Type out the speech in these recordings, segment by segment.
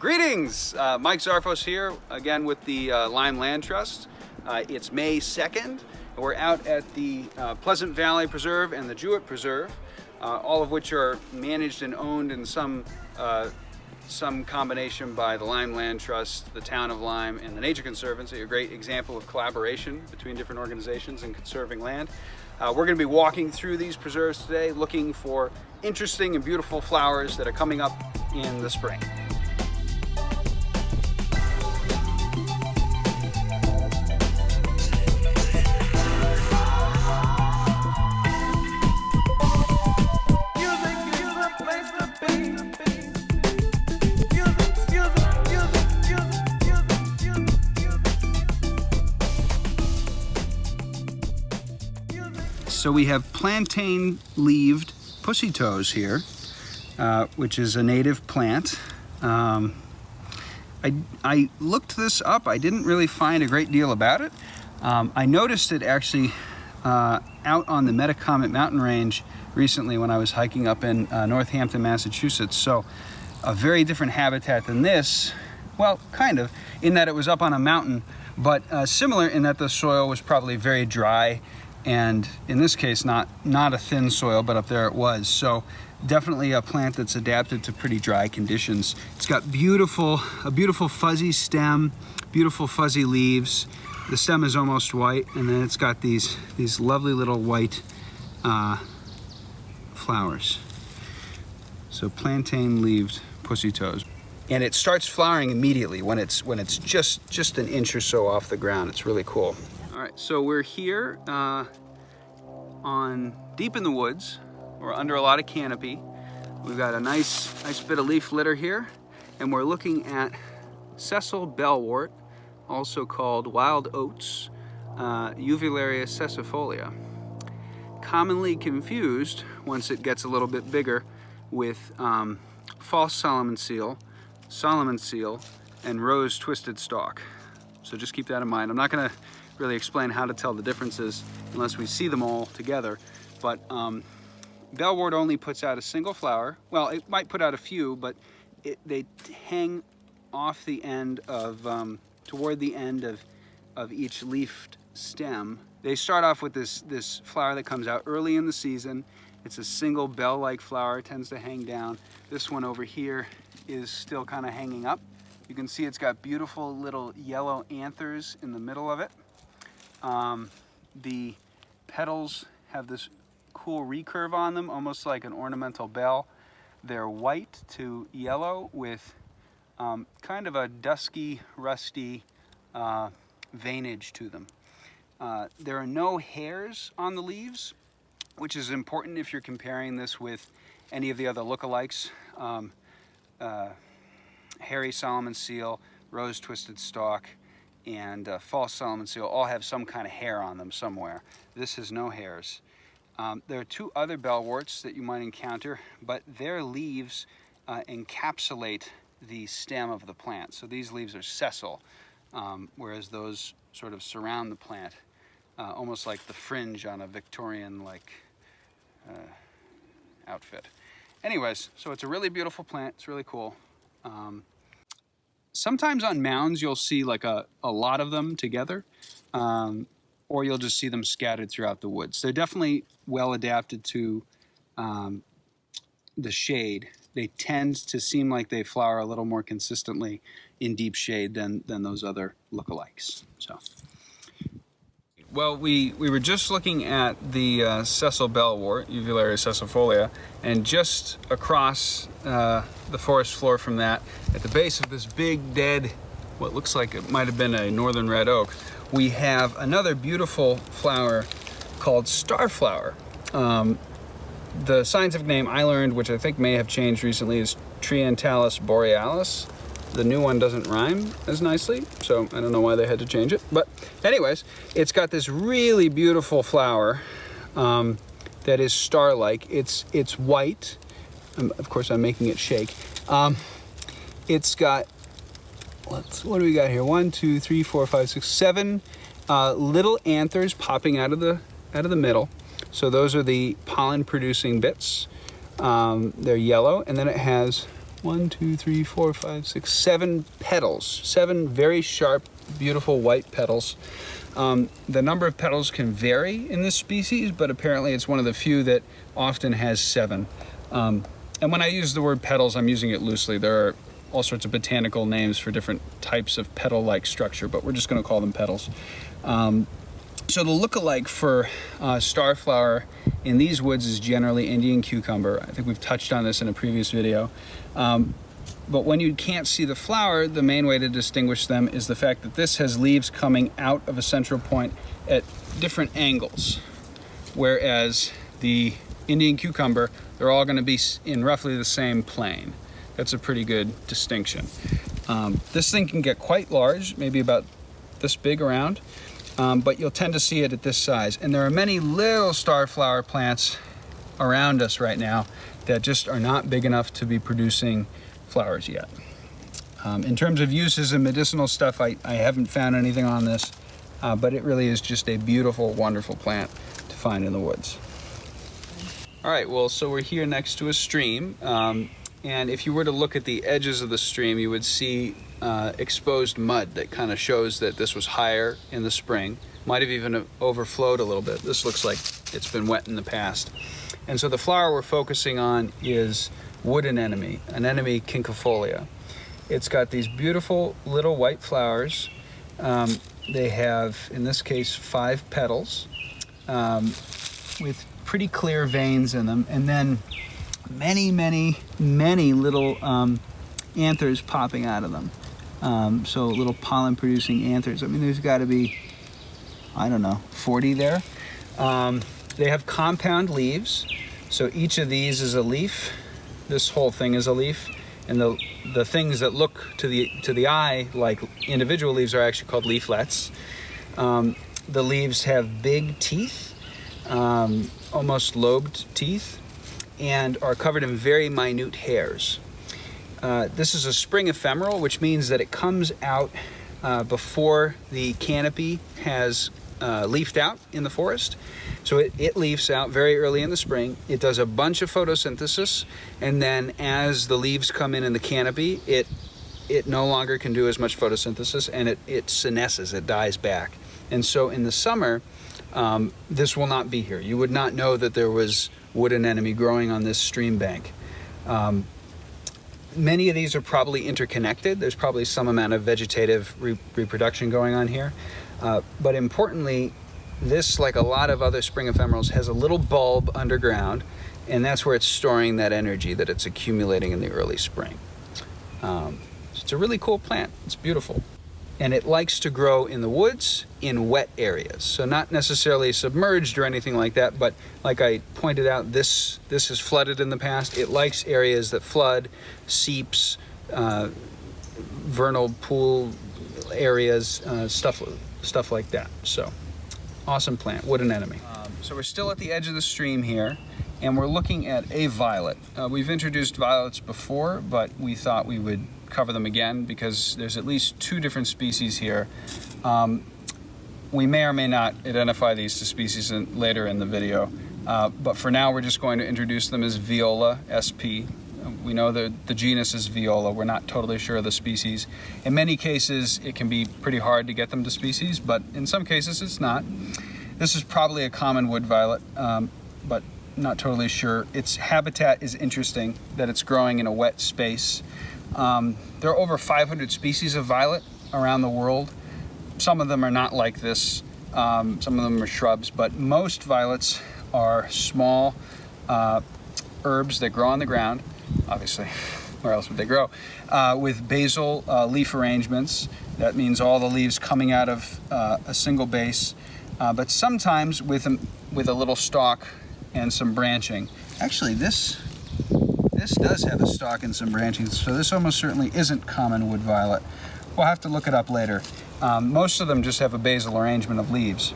Greetings! Mike Zarfos here, again with the Lyme Land Trust. It's May 2nd. We're out at the Pleasant Valley Preserve and the Jewett Preserve, all of which are managed and owned in some combination by the Lyme Land Trust, the Town of Lyme, and the Nature Conservancy, a great example of collaboration between different organizations in conserving land. We're going to be walking through these preserves today, looking for interesting and beautiful flowers that are coming up in the spring. So we have plantain-leaved pussy toes here, which is a native plant. I looked this up. I didn't really find a great deal about it. I noticed it actually out on the Metacomet mountain range recently when I was hiking up in Northampton, Massachusetts. So a very different habitat than this. Well, kind of, in that it was up on a mountain, but similar in that the soil was probably very dry. And in this case, not a thin soil, but up there it was. So definitely a plant that's adapted to pretty dry conditions. It's got a beautiful fuzzy stem, beautiful fuzzy leaves. The stem is almost white, and then it's got these lovely little white flowers. So plantain-leaved pussy toes. And it starts flowering immediately when it's just an inch or so off the ground. It's really cool. All right, so we're here deep in the woods. We're under a lot of canopy. We've got a nice bit of leaf litter here, and we're looking at Sessile Bellwort, also called wild oats, Uvularia sessifolia. Commonly confused, once it gets a little bit bigger, with false Solomon seal, and rose twisted stalk. So just keep that in mind. I'm not going to really explain how to tell the differences unless we see them all together, but Bellwort only puts out a single flower. Well, it might put out a few, but they hang off the end of toward the end of each leafed stem. They start off with this flower that comes out early in the season. It's a single bell-like flower, tends to hang down. This one over here is still kind of hanging up. You can see it's got beautiful little yellow anthers in the middle of it. The petals have this cool recurve on them, almost like an ornamental bell. They're white to yellow with kind of a dusky, rusty veinage to them. There are no hairs on the leaves, which is important if you're comparing this with any of the other lookalikes. Hairy Solomon seal, rose twisted stalk, and false Solomon seal all have some kind of hair on them somewhere. This has no hairs. There are two other bellworts that you might encounter, but their leaves encapsulate the stem of the plant. So these leaves are sessile, whereas those sort of surround the plant, almost like the fringe on a Victorian-like outfit. Anyways, so it's a really beautiful plant. It's really cool. Sometimes on mounds you'll see like a lot of them together, or you'll just see them scattered throughout the woods. They're definitely well adapted to the shade. They tend to seem like they flower a little more consistently in deep shade than those other lookalikes. So, well, we were just looking at the Sessile Bellwort, Uvularia sessifolia, and just across the forest floor from that, at the base of this big dead, what looks like it might have been a northern red oak, we have another beautiful flower called Starflower. The scientific name I learned, which I think may have changed recently, is Trientalis borealis. The new one doesn't rhyme as nicely, so I don't know why they had to change it. But anyways, it's got this really beautiful flower that is star-like. It's white. Of course, I'm making it shake. It's got, what do we got here? 1, 2, 3, 4, 5, 6, 7 little anthers popping out of the middle. So those are the pollen-producing bits. They're yellow, and then it has 1, 2, 3, 4, 5, 6, 7 petals. 7 very sharp, beautiful white petals. The number of petals can vary in this species, but apparently it's one of the few that often has 7. And when I use the word petals, I'm using it loosely. There are all sorts of botanical names for different types of petal-like structure, but we're just going to call them petals. So the look-alike for starflower in these woods is generally Indian cucumber. I think we've touched on this in a previous video. But when you can't see the flower, the main way to distinguish them is the fact that this has leaves coming out of a central point at different angles, whereas the Indian cucumber, they're all going to be in roughly the same plane. That's a pretty good distinction. This thing can get quite large, maybe about this big around, but you'll tend to see it at this size. And there are many little starflower plants around us right now that just are not big enough to be producing flowers yet. In terms of uses and medicinal stuff, I haven't found anything on this, but it really is just a beautiful, wonderful plant to find in the woods. All right, well, so we're here next to a stream, and if you were to look at the edges of the stream, you would see exposed mud that kind of shows that this was higher in the spring. Might have even overflowed a little bit. This looks like it's been wet in the past. And so the flower we're focusing on is wood anemone quinquefolia. It's got these beautiful little white flowers. They have, in this case, 5 petals with pretty clear veins in them, and then many little anthers popping out of them. So little pollen-producing anthers. I mean, there's got to be, I don't know, 40 there. They have compound leaves, so each of these is a leaf. This whole thing is a leaf, and the things that look to the eye like individual leaves are actually called leaflets. The leaves have big teeth, almost lobed teeth, and are covered in very minute hairs. This is a spring ephemeral, which means that it comes out before the canopy has leafed out in the forest. So it leaves out very early in the spring. It does a bunch of photosynthesis, and then as the leaves come in the canopy, it no longer can do as much photosynthesis, and it senesces, it dies back. And so in the summer, this will not be here. You would not know that there was wood anemone growing on this stream bank. Many of these are probably interconnected. There's probably some amount of vegetative reproduction going on here. But importantly, this, like a lot of other spring ephemerals, has a little bulb underground, and that's where it's storing that energy that it's accumulating in the early spring. So it's a really cool plant. It's beautiful. And it likes to grow in the woods in wet areas. So not necessarily submerged or anything like that, but like I pointed out, this has flooded in the past. It likes areas that flood, seeps, vernal pool areas, stuff like that. So awesome plant, wood anemone. So we're still at the edge of the stream here, and we're looking at a violet. We've introduced violets before, but we thought we would cover them again because there's at least 2 different species here. We may or may not identify these 2 species later in the video, but for now we're just going to introduce them as Viola sp. We know that the genus is Viola. We're not totally sure of the species. In many cases, it can be pretty hard to get them to species, but in some cases it's not. This is probably a common wood violet, but not totally sure. Its habitat is interesting, that it's growing in a wet space. There are over 500 species of violet around the world. Some of them are not like this. Some of them are shrubs, but most violets are small herbs that grow on the ground. Obviously, where else would they grow? With basal leaf arrangements. That means all the leaves coming out of a single base, but sometimes with a little stalk and some branching. Actually, this does have a stalk and some branching, so this almost certainly isn't common wood violet. We'll have to look it up later. Most of them just have a basal arrangement of leaves.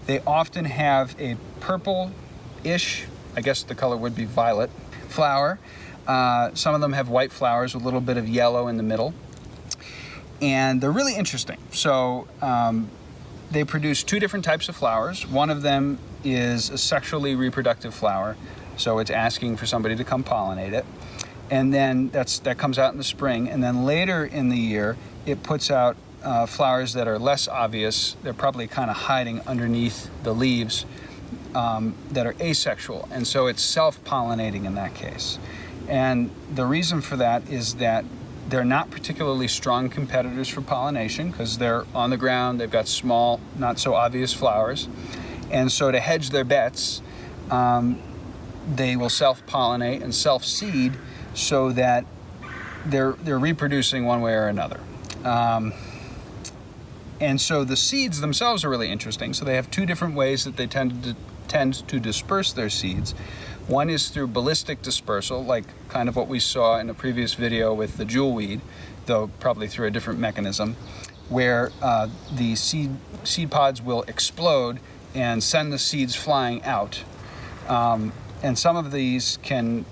They often have a purple-ish, I guess the color would be violet, flower. Some of them have white flowers with a little bit of yellow in the middle. And they're really interesting. So they produce 2 different types of flowers. One of them is a sexually reproductive flower, so it's asking for somebody to come pollinate it. and then that comes out in the spring, and then later in the year it puts out flowers that are less obvious. They're probably kind of hiding underneath the leaves, that are asexual, and so it's self-pollinating in that case. And the reason for that is that they're not particularly strong competitors for pollination because they're on the ground, they've got small, not so obvious flowers, and so to hedge their bets, they will self-pollinate and self-seed so that they're reproducing one way or another. And so the seeds themselves are really interesting. So they have two different ways that they tend to disperse their seeds. One is through ballistic dispersal, like kind of what we saw in the previous video with the jewelweed, though probably through a different mechanism, where the seed pods will explode and send the seeds flying out. And some of these can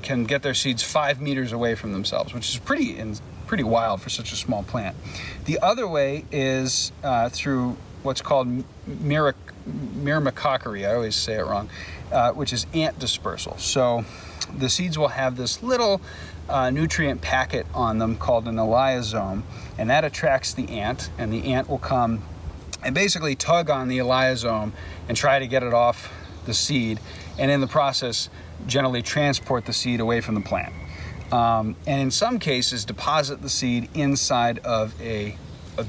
get their seeds 5 meters away from themselves, which is pretty wild for such a small plant. The other way is through what's called Myrmecochory, I always say it wrong, which is ant dispersal. So the seeds will have this little nutrient packet on them called an elaiosome, and that attracts the ant, and the ant will come and basically tug on the elaiosome and try to get it off the seed, and in the process generally transport the seed away from the plant. And in some cases deposit the seed inside of a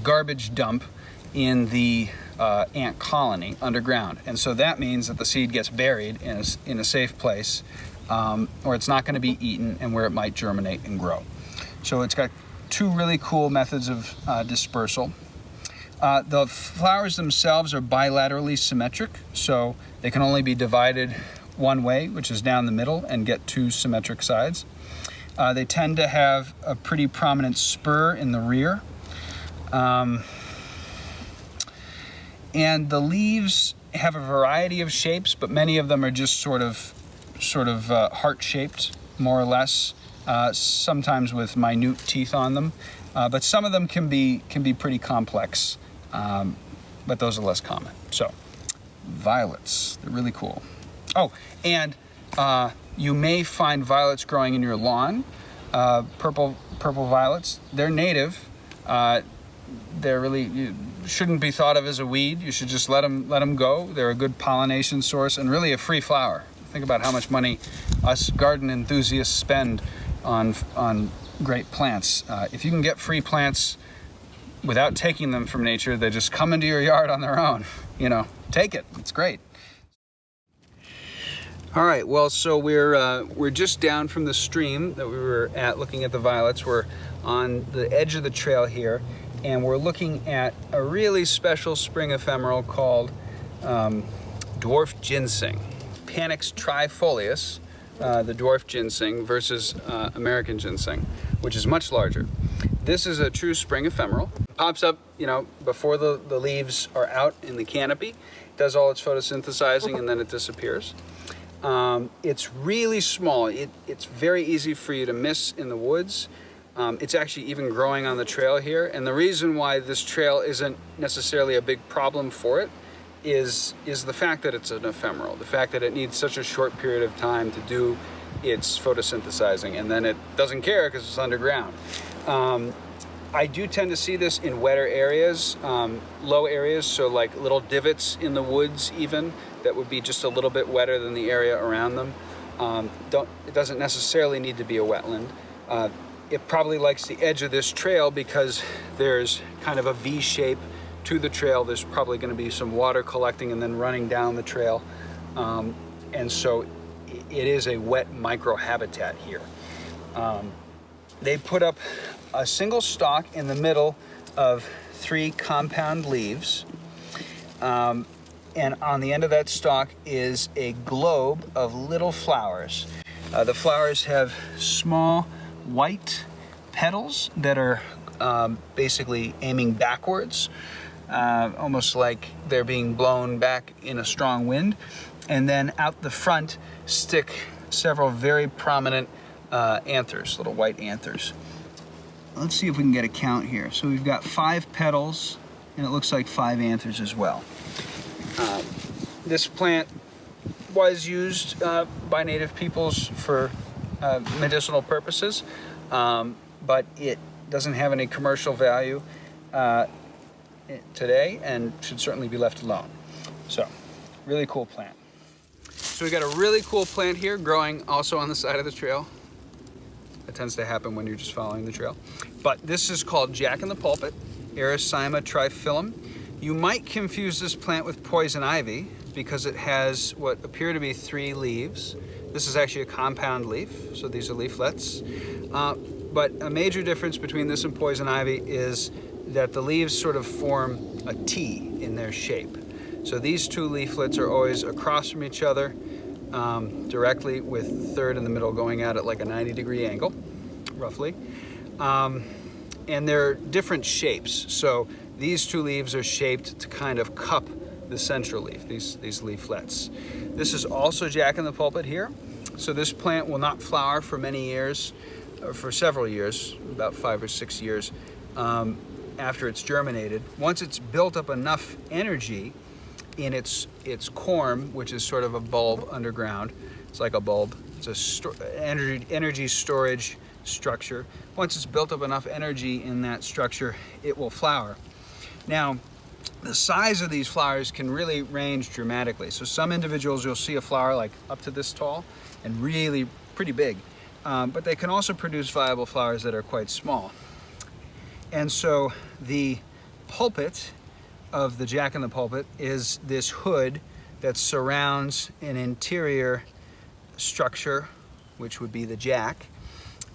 garbage dump in the ant colony underground, and so that means that the seed gets buried in a safe place, or it's not going to be eaten, and where it might germinate and grow. So it's got two really cool methods of dispersal. The flowers themselves are bilaterally symmetric, so they can only be divided one way, which is down the middle, and get two symmetric sides. They tend to have a pretty prominent spur in the rear. And the leaves have a variety of shapes, but many of them are just sort of heart-shaped, more or less, sometimes with minute teeth on them. But some of them can be pretty complex, but those are less common. So, violets, they're really cool. Oh, and you may find violets growing in your lawn, purple violets. They're native. You shouldn't be thought of as a weed. You should just let them go. They're a good pollination source and really a free flower. Think about how much money us garden enthusiasts spend on great plants. If you can get free plants without taking them from nature, they just come into your yard on their own. Take it. It's great. All right, well, so we're just down from the stream that we were at looking at the violets. We're on the edge of the trail here, and we're looking at a really special spring ephemeral called Dwarf Ginseng. Panax trifolius, the Dwarf Ginseng, versus American Ginseng, which is much larger. This is a true spring ephemeral. It pops up, before the leaves are out in the canopy, does all its photosynthesizing, and then it disappears. It's really small. It's very easy for you to miss in the woods. It's actually even growing on the trail here, and the reason why this trail isn't necessarily a big problem for it is the fact that it's an ephemeral, the fact that it needs such a short period of time to do its photosynthesizing, and then it doesn't care because it's underground. I do tend to see this in wetter areas, low areas, so like little divots in the woods even, that would be just a little bit wetter than the area around them. It doesn't necessarily need to be a wetland. It probably likes the edge of this trail because there's kind of a V shape to the trail. There's probably going to be some water collecting and then running down the trail. And so it is a wet microhabitat here. They put up a single stalk in the middle of 3 compound leaves. And on the end of that stalk is a globe of little flowers. The flowers have small white petals that are basically aiming backwards, almost like they're being blown back in a strong wind. And then out the front stick several very prominent anthers, little white anthers. Let's see if we can get a count here. So we've got 5 petals, and it looks like 5 anthers as well. This plant was used by native peoples for medicinal purposes, but it doesn't have any commercial value today and should certainly be left alone. So, really cool plant. So we got a really cool plant here growing also on the side of the trail. That tends to happen when you're just following the trail. But this is called Jack-in-the-Pulpit, Erythranium triphyllum. You might confuse this plant with poison ivy because it has what appear to be 3 leaves. This is actually a compound leaf, so these are leaflets. But a major difference between this and poison ivy is that the leaves sort of form a T in their shape. So these 2 leaflets are always across from each other, directly, with the third in the middle going out at like a 90-degree angle, roughly. And they're different shapes. So these 2 leaves are shaped to kind of cup the central leaf, these leaflets. This is also Jack-in-the-Pulpit here. So this plant will not flower for many years, or for several years, about 5 or 6 years, after it's germinated. Once it's built up enough energy in its corm, which is sort of a bulb underground. It's like a bulb. It's a energy storage structure. Once it's built up enough energy in that structure, it will flower. Now, the size of these flowers can really range dramatically. So some individuals, you'll see a flower like up to this tall and really pretty big. But they can also produce viable flowers that are quite small. And so the pulpit of the Jack-in-the-Pulpit is this hood that surrounds an interior structure, which would be the jack.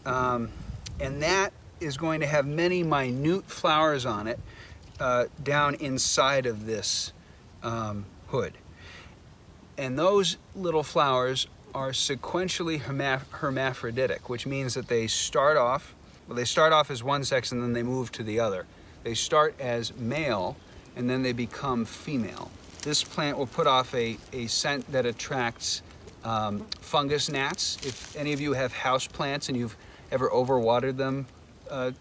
And that is going to have many minute flowers on it down inside of this hood. And those little flowers are sequentially hermaphroditic, which means that they start off as one sex and then they move to the other. They start as male and then they become female. This plant will put off a scent that attracts fungus gnats. If any of you have house plants and you've ever overwatered them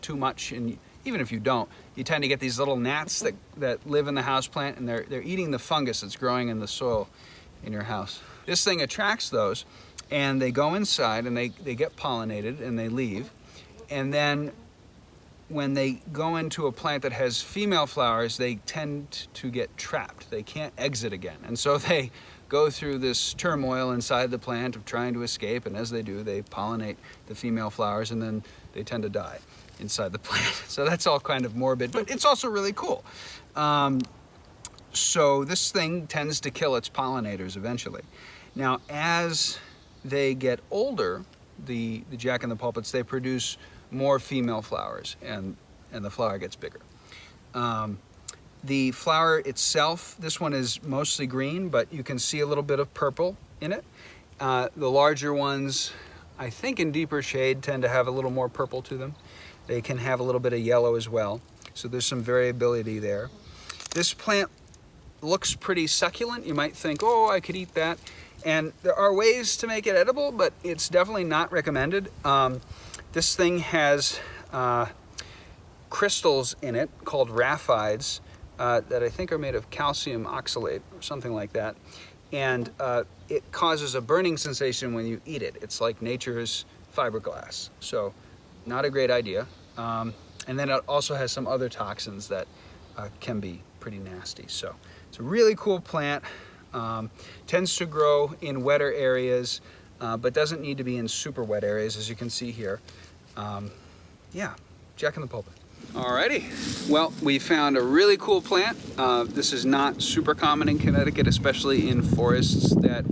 too much, and even if you don't, you tend to get these little gnats that live in the house plant, and they're eating the fungus that's growing in the soil in your house. This thing attracts those, and they go inside and they get pollinated and they leave. And then when they go into a plant that has female flowers, they tend to get trapped. They can't exit again. And so they go through this turmoil inside the plant of trying to escape, and as they do, they pollinate the female flowers, and then they tend to die inside the plant. So that's all kind of morbid, but it's also really cool. So this thing tends to kill its pollinators eventually. Now, as they get older, the Jack-in-the-Pulpits, they produce more female flowers, and the flower gets bigger. The flower itself, this one is mostly green, but you can see a little bit of purple in it. The larger ones, I think in deeper shade, tend to have a little more purple to them. They can have a little bit of yellow as well, so there's some variability there. This plant looks pretty succulent. You might think, oh, I could eat that. And there are ways to make it edible, but it's definitely not recommended. This thing has crystals in it called Raphides that I think are made of calcium oxalate or something like that. And it causes a burning sensation when you eat it. It's like nature's fiberglass. So not a great idea. And then it also has some other toxins that can be pretty nasty. So it's a really cool plant. Tends to grow in wetter areas, but doesn't need to be in super wet areas, as you can see here. Yeah, Jack-in-the-Pulpit. Alrighty, well, we found a really cool plant. This is not super common in Connecticut, especially in forests that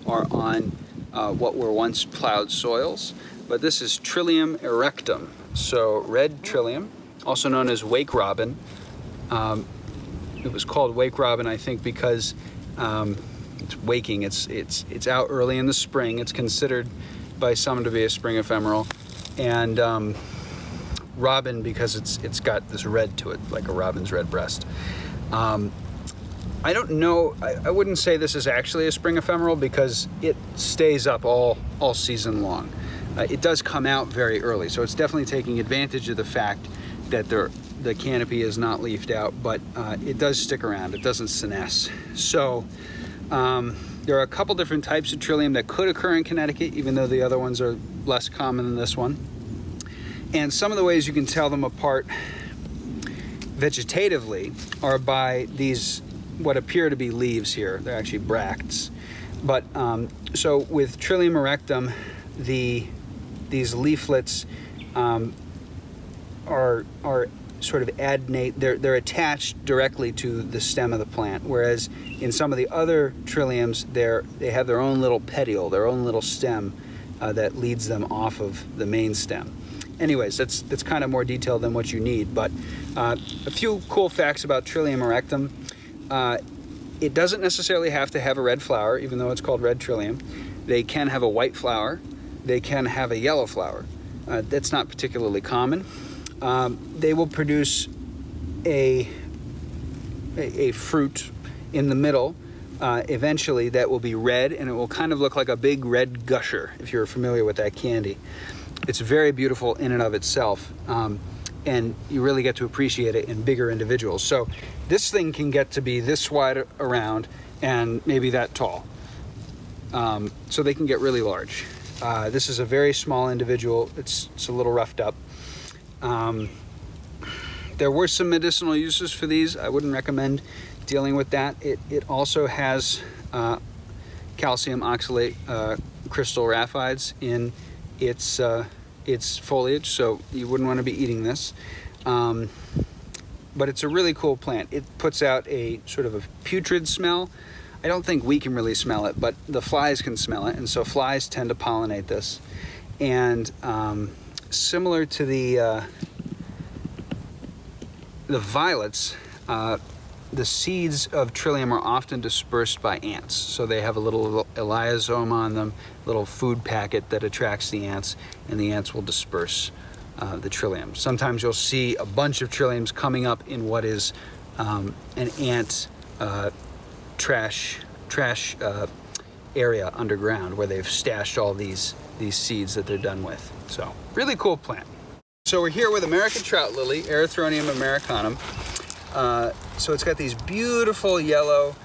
are on what were once plowed soils. But this is Trillium erectum, so red trillium, also known as wake robin. It was called wake robin, I think, because it's waking. It's out early in the spring. It's considered by some to be a spring ephemeral, and robin because it's got this red to it, like a robin's red breast. I don't know. I wouldn't say this is actually a spring ephemeral because it stays up all season long. It does come out very early, so it's definitely taking advantage of the fact that the canopy is not leafed out, but it does stick around. It doesn't senesce. So There are a couple different types of Trillium that could occur in Connecticut, even though the other ones are less common than this one. And some of the ways you can tell them apart vegetatively are by these, what appear to be leaves here. They're actually bracts. But so with Trillium erectum, these leaflets are sort of adnate. They're attached directly to the stem of the plant, whereas in some of the other Trilliums, they have their own little petiole, their own little stem that leads them off of the main stem. Anyways, that's kind of more detailed than what you need, but a few cool facts about Trillium erectum. It doesn't necessarily have to have a red flower, even though it's called red Trillium. They can have a white flower. They can have a yellow flower. That's not particularly common. They will produce a fruit in the middle eventually that will be red, and it will kind of look like a big red gusher, if you're familiar with that candy. It's very beautiful in and of itself, and you really get to appreciate it in bigger individuals. So this thing can get to be this wide around and maybe that tall. So they can get really large. This is a very small individual. It's a little roughed up. There were some medicinal uses for these. I wouldn't recommend dealing with that. It also has calcium oxalate crystal Raphides in its foliage, so you wouldn't want to be eating this. But it's a really cool plant. It puts out a sort of a putrid smell. I don't think we can really smell it, but the flies can smell it, and so flies tend to pollinate this. And similar to the violets, the seeds of Trillium are often dispersed by ants. So they have a little elaiosome on them, little food packet that attracts the ants, and the ants will disperse the Trillium. Sometimes you'll see a bunch of Trilliums coming up in what is an ant trash area underground, where they've stashed all these seeds that they're done with. So really cool plant. So we're here with American trout lily, Erythranium americanum. So it's got these beautiful yellow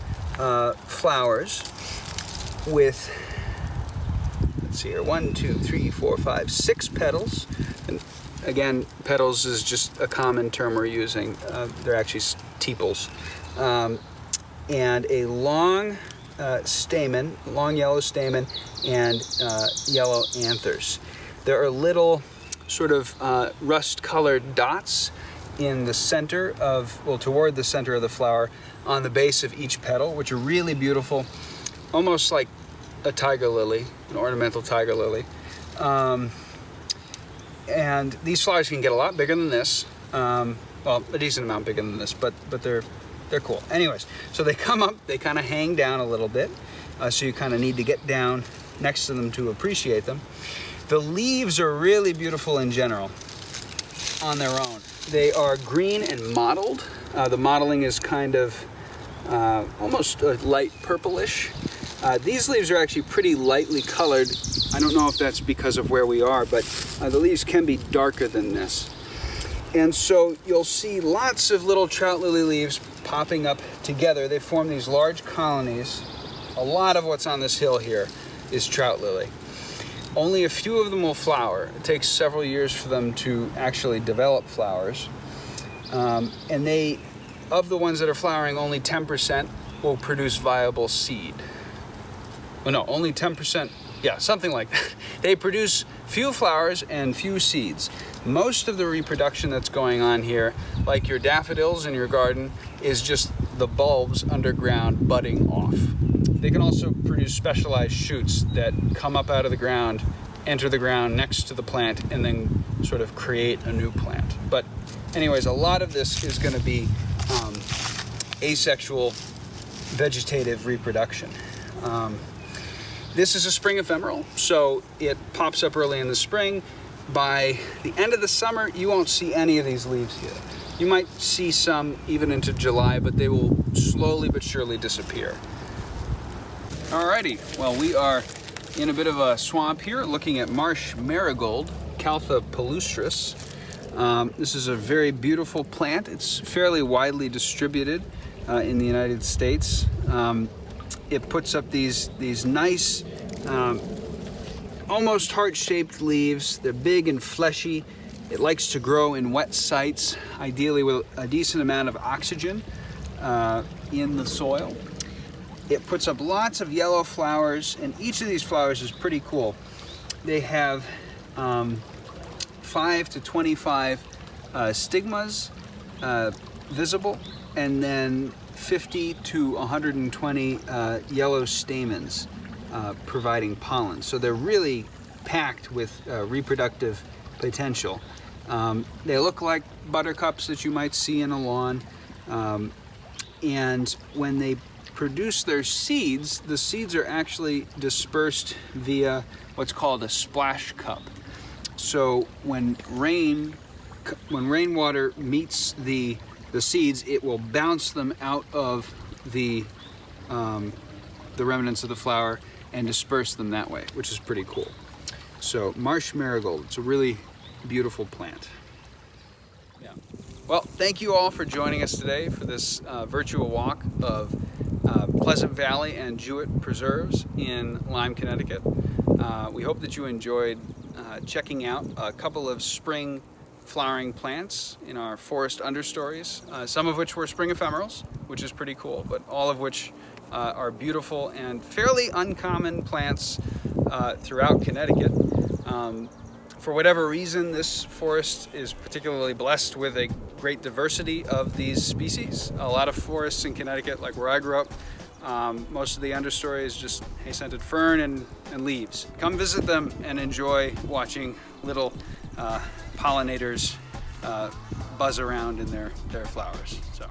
flowers with, let's see here, 1, 2, 3, 4, 5, 6 petals. And again, petals is just a common term we're using. They're actually tepals. And a long stamen, long yellow stamen, and yellow anthers. There are little sort of rust-colored dots in the center of, well, toward the center of the flower on the base of each petal, which are really beautiful, almost like a tiger lily, an ornamental tiger lily. And these flowers can get a lot bigger than this. Well, a decent amount bigger than this, but they're cool. Anyways, so they come up, they kind of hang down a little bit, so you kind of need to get down next to them to appreciate them. The leaves are really beautiful in general on their own. They are green and mottled. The mottling is kind of almost a light purplish. These leaves are actually pretty lightly colored. I don't know if that's because of where we are, but the leaves can be darker than this. And so you'll see lots of little trout lily leaves popping up together. They form these large colonies. A lot of what's on this hill here is trout lily. Only a few of them will flower. It takes several years for them to actually develop flowers. And they, of the ones that are flowering, only 10% will produce viable seed. Well, no, only 10%, yeah, something like that. They produce few flowers and few seeds. Most of the reproduction that's going on here, like your daffodils in your garden, is just the bulbs underground budding off. They can also produce specialized shoots that come up out of the ground, enter the ground next to the plant, and then sort of create a new plant. But anyways, a lot of this is going to be asexual vegetative reproduction. This is a spring ephemeral, so it pops up early in the spring. By the end of the summer, you won't see any of these leaves here. You might see some even into July, but they will slowly but surely disappear. Alrighty, well, we are in a bit of a swamp here looking at Marsh Marigold, Caltha palustris. This is a very beautiful plant. It's fairly widely distributed in the United States. it puts up these nice, almost heart-shaped leaves. They're big and fleshy. It likes to grow in wet sites, ideally with a decent amount of oxygen in the soil. It puts up lots of yellow flowers, and each of these flowers is pretty cool. They have 5 to 25 stigmas visible, and then 50 to 120 yellow stamens providing pollen. So they're really packed with reproductive potential. They look like buttercups that you might see in a lawn, and when they produce their seeds, the seeds are actually dispersed via what's called a splash cup. So when rainwater meets the seeds, it will bounce them out of the remnants of the flower and disperse them that way, which is pretty cool. So Marsh Marigold, it's a really beautiful plant. Yeah. Well, thank you all for joining us today for this virtual walk of Pleasant Valley and Jewett preserves in Lyme, Connecticut. We hope that you enjoyed checking out a couple of spring flowering plants in our forest understories, some of which were spring ephemerals, which is pretty cool, but all of which are beautiful and fairly uncommon plants throughout Connecticut. For whatever reason, this forest is particularly blessed with a great diversity of these species. A lot of forests in Connecticut, like where I grew up, most of the understory is just hay-scented fern and leaves. Come visit them and enjoy watching little pollinators buzz around in their flowers. So.